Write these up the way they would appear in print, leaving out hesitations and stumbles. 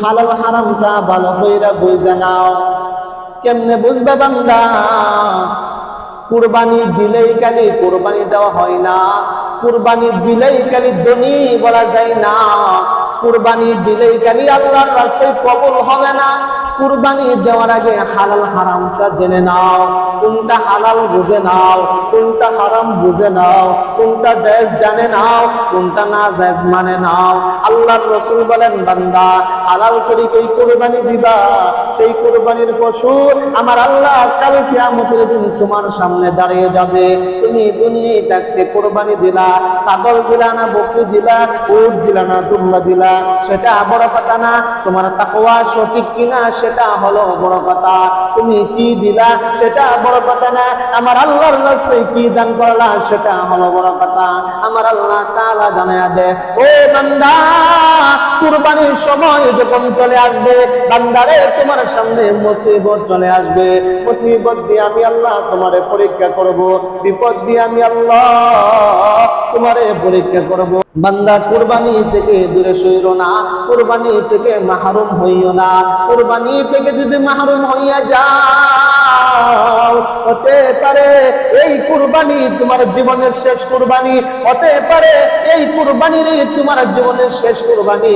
হালাল হারামটা ভালো কইরা বুঝে নাও। কেমনে বুঝবে বান্দা? কুরবানি দিলেই খালি কুরবানি দেওয়া হয় না, কুরবানি দিলেই খালি ধনী বলা যায় না, কুরবানি দিলেই খালি আল্লাহর রাস্তায় কবুল হবে না। কুরবানি দেওয়ার আগে হালাল হারামটা জেনে নাও, কোনটা হালাল বুঝে নাও, কোনটা হারাম বুঝে নাও, কোনটা জায়েজ জানে নাও, কোনটা না জায়েজ মানে নাও। আল্লাহর রাসূল বলেন, বান্দা হালাল তরিকায় কুরবানি দিবা, সেই কুরবানির পশু আমার আল্লাহ কাল কিয়ামতের দিন তোমার সামনে দাঁড়িয়ে যাবে। তুমি দুনিয়ায় থাকতে কুরবানি দিলা, ছাগল দিলা না বকরি দিলা, উট দিলা না দুম্বা দিলা, সেটা বড় কথা না। তোমার তাকওয়া সঠিক কিনা সেটা হলো বড় কথা। তুমি কি দিলা সেটা বড় কথা না, আমার আল্লাহর রাস্তায় কি দান করলা সেটা হলো বড় কথা। আমার আল্লাহ তাআলা জানায়া দেয়, ও বান্দা কুরবানির সময় যখন চলে আসবে, বান্দারে তোমার সামনে মুসিবত চলে আসবে। মুসিবত দিয়ে আমি আল্লাহ তোমারে পরীক্ষা করব, বিপদ দিয়ে আমি আল্লাহ তোমারে পরীক্ষা করব। বান্দা কুরবানি থেকে দূরে সইরো না, কুরবানি থেকে মাহরুম হইও না। কুরবানি থেকে যদি মাহরুম হইয়া যাও, হতে পারে এই কুরবানি তোমার জীবনের শেষ কুরবানি, হতে পারে এই কুরবানিরই তোমার জীবনের শেষ কুরবানি।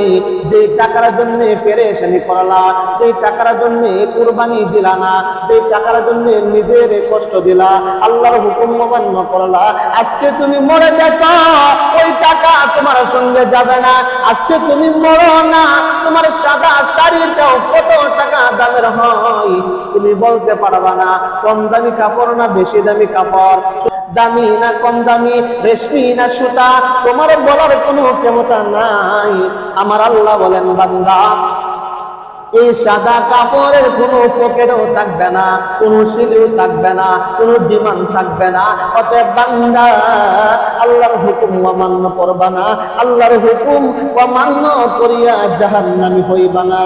যে টাকার জন্য পেরেশানি করলা, যে টাকার জন্য কুরবানি দিলা না, যে টাকার জন্য নিজের কষ্ট দিলা, আল্লাহর হুকুম অমান্য করলা, আজকে তুমি মরে দেখো ওই টাকা তোমার সঙ্গে যাবে না। আজকে তুমি মরো না, তোমার সাদা শাড়িটাও কত টাকা দামের হয় তুমি বলতে পারবা না। কম দামি কাপড় না বেশি দামি কাপড়, দামি না কম দামি, রেশমি না সুতা, তোমার বলার কোনো ক্ষমতা নাই। আমার আল্লাহ বলেন, বান্দা এই সাদা কাপড়ের কোনো পকেটও থাকবে না, কোনো সিলিও থাকবে না, কোনো ডিমান্ড থাকবে না। অতএব বান্দা আল্লাহর হুকুম অমান্য করবা না, আল্লাহর হুকুম অমান্য করিয়া জাহান্নামী হইবা না।